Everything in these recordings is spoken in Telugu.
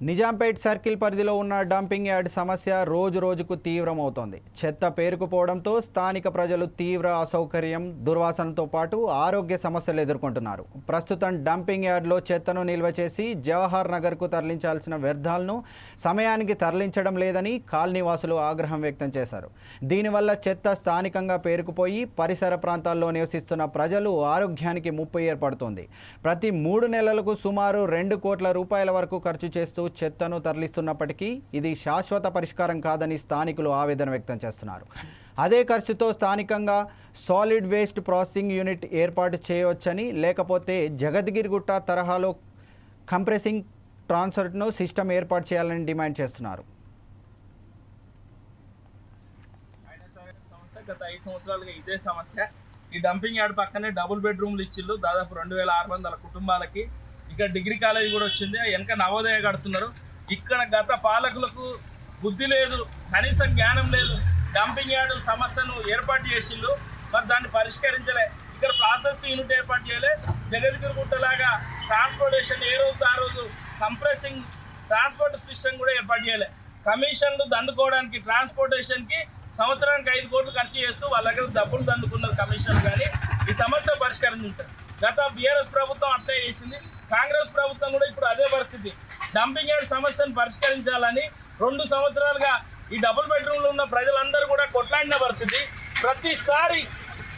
నిజాంపేట్ సర్కిల్ పరిధిలో ఉన్న డంపింగ్ యార్డ్ సమస్య రోజు రోజుకు తీవ్రమవుతోంది. చెత్త పేరుకుపోవడంతో స్థానిక ప్రజలు తీవ్ర అసౌకర్యం, దుర్వాసనతో పాటు ఆరోగ్య సమస్యలు ఎదుర్కొంటున్నారు. ప్రస్తుతం డంపింగ్ యార్డ్లో చెత్తను నిల్వ చేసి జవహర్ నగర్కు తరలించాల్సిన వ్యర్థాలను సమయానికి తరలించడం లేదని కాలనీవాసులు ఆగ్రహం వ్యక్తం చేశారు. దీనివల్ల చెత్త స్థానికంగా పేరుకుపోయి పరిసర ప్రాంతాల్లో నివసిస్తున్న ప్రజలు ఆరోగ్యానికి ముప్పు ఏర్పడుతోంది. ప్రతి 3 నెలలకు సుమారు 2 కోట్ల రూపాయల వరకు ఖర్చు చేస్తూ చెత్తను తరలిస్తున్నప్పటికీ ఇది శాశ్వత పరిష్కారం కాదని స్థానికులు ఆవేదన వ్యక్తం చేస్తున్నారు. అదే ఖర్చుతో స్థానికంగా సాలిడ్ వేస్ట్ ప్రాసెసింగ్ యూనిట్ ఏర్పాటు చేయవచ్చని, లేకపోతే జగద్గిరిగుట్ట తరహాలో కంప్రెసింగ్ ట్రాన్స్ఫర్ను సిస్టమ్ ఏర్పాటు చేయాలని డిమాండ్ చేస్తున్నారు. గత 5 సంవత్సరాలుగా ఇదే సమస్య. ఈ డంపింగ్ యార్డ్ పక్కనే డబుల్ బెడ్రూమ్లు ఇచ్చిళ్ళు దాదాపు 2600 కుటుంబాలకి. ఇక్కడ డిగ్రీ కాలేజ్ కూడా వచ్చింది, వెనక నవోదయ కడుతున్నారు. ఇక్కడ గత పాలకులకు బుద్ధి లేదు, కనీసం జ్ఞానం లేదు. డంపింగ్ యార్డ్ సమస్యను ఏర్పాటు చేసిళ్ళు, మరి దాన్ని పరిష్కరించలే. ఇక్కడ ప్రాసెస్ యూనిట్ ఏర్పాటు చేయలే. జగద్గిరిగుట్టలాగా ట్రాన్స్పోర్టేషన్ ఏ రోజు ఆ రోజు కంప్రెసింగ్ ట్రాన్స్పోర్ట్ సిస్టమ్ కూడా ఏర్పాటు చేయలే. కమిషన్లు దండుకోవడానికి ట్రాన్స్పోర్టేషన్కి సంవత్సరానికి 5 కోట్లు ఖర్చు చేస్తూ వాళ్ళ దగ్గర డబ్బులు దండుకున్నారు కమిషన్. కానీ ఈ సమస్య పరిష్కరించారు. గత బీఆర్ఎస్ ప్రభుత్వం అట్లే చేసింది, కాంగ్రెస్ ప్రభుత్వం కూడా ఇప్పుడు అదే పరిస్థితి. డంపింగ్ యార్డ్ సమస్యను పరిష్కరించాలని 2 సంవత్సరాలుగా ఈ డబుల్ బెడ్రూమ్లో ఉన్న ప్రజలందరూ కూడా కొట్లాడిన పరిస్థితి. ప్రతిసారి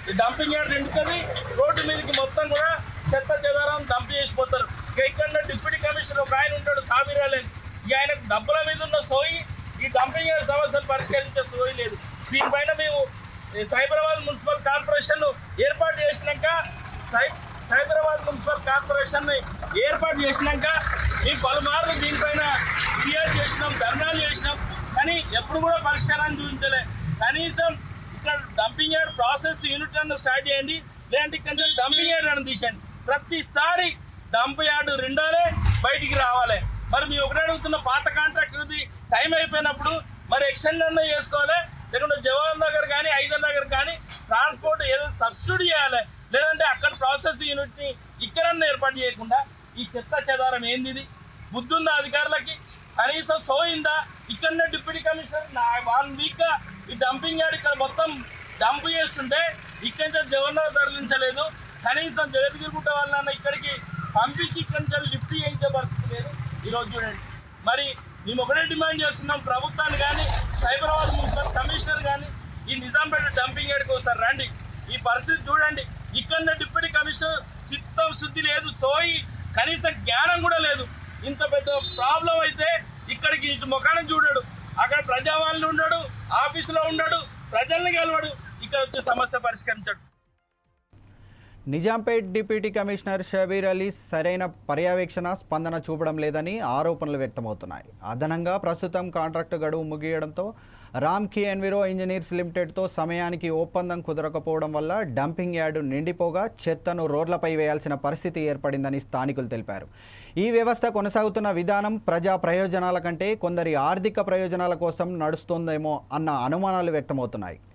ఈ డంపింగ్ యార్డ్ నిండుతుంది, రోడ్డు మీదకి మొత్తం కూడా చెత్త చెదారం డంప్ చేసిపోతారు. ఇక్కడ డిప్యూటీ కమిషనర్ ఒక ఆయన ఉంటాడు, సాబిరాలేని. ఆయనకు డబ్బుల మీద ఉన్న సోయి ఈ డంపింగ్ యార్డ్ సమస్యను పరిష్కరించే సోయి లేదు. దీనిపైన మేము సైబరాబాద్ మున్సిపల్ కార్పొరేషన్ ఏర్పాటు చేసినాక సైబరాబాద్ మున్సిపల్ కార్పొరేషన్ ఏర్పాటు చేసినాక మేము పలుమార్లు దీనిపైన ఫిర్యాదు చేసినాం, ధర్నాలు చేసినాం, కానీ ఎప్పుడు కూడా పరిష్కారాన్ని చూపించలే. కనీసం ఇక్కడ డంపింగ్ యార్డ్ ప్రాసెస్ యూనిట్ అన్న స్టార్ట్ చేయండి, లేదంటే ఇక్కడ డంపింగ్ యార్డ్ అని తీసేయండి. ప్రతిసారి డంప్ యార్డ్ రెండోలే బయటికి రావాలి. మరి మేము ఒకటే అడుగుతున్న, పాత కాంట్రాక్టర్ది టైం అయిపోయినప్పుడు మరి ఎక్స్టెండ్ అన్న చేసుకోవాలి, లేకుంటే జవహర్ నగర్ కానీ ఐదర్ నగర్ కానీ ట్రాన్స్పోర్ట్ ఏదో సబ్సిడీ చేయాలి. లేదంటే అక్కడ ప్రాసెస్ యూనిట్ని ఇక్కడన్నా ఏర్పాటు చేయకుండా ఈ చెత్త చెదారం ఏంది? ఇది బుద్ధుందా అధికారులకి? కనీసం సోయిందా? ఇక్కడనే డిప్యూటీ కమిషనర్ 1 వీక్గా ఈ డంపింగ్ యార్డ్ ఇక్కడ మొత్తం డంప్ చేస్తుంటే ఇక్కడి నుంచి జవహర్ నగర్ తరలించలేదు. కనీసం జగద్గిరిగుట్ట వాళ్ళన్న ఇక్కడికి పంపించి ఇక్కడి నుంచి లిఫ్ట్ చేయించే పరిస్థితి లేదు. ఈరోజు చూడండి, మరి మేము ఒకటే డిమాండ్ చేస్తున్నాం, ప్రభుత్వాన్ని కానీ సైబరాబాద్ మున్సిపల్ కమిషనర్ కానీ ఈ నిజాంపేట డంపింగ్ యార్డ్కి ఒకసారి రండి. ఈ పరిస్థితి చూడండి. ఇక్కడ డిప్యూటీ కమిషనర్ చిత్తం శుద్ధి లేదు, సోయి కనీసం జ్ఞానం కూడా లేదు. ఇంత పెద్ద ప్రాబ్లం అయితే ఇక్కడికి ఇటు ముఖాన్ని చూడడు, అక్కడ ప్రజావాళ్ళు ఉండడు, ఆఫీసులో ఉండడు, ప్రజల్ని గెలవడు, ఇక్కడ వచ్చే సమస్య పరిష్కరించడు. నిజాంపేట్ డిప్యూటీ కమిషనర్ షబీర్ అలీ సరైన పర్యవేక్షణ, స్పందన చూపడం లేదని ఆరోపణలు వ్యక్తమవుతున్నాయి. అదనంగా ప్రస్తుతం కాంట్రాక్టు గడువు ముగియడంతో రామ్కీ ఎన్విరో ఇంజనీర్స్ లిమిటెడ్తో సమయానికి ఒప్పందం కుదరకపోవడం వల్ల డంపింగ్ యార్డు నిండిపోగా చెత్తను రోడ్లపై వేయాల్సిన పరిస్థితి ఏర్పడిందని స్థానికులు తెలిపారు. ఈ వ్యవస్థ కొనసాగుతున్న విధానం ప్రజా ప్రయోజనాల కంటే కొందరి ఆర్థిక ప్రయోజనాల కోసం నడుస్తోందేమో అన్న అనుమానాలు వ్యక్తమవుతున్నాయి.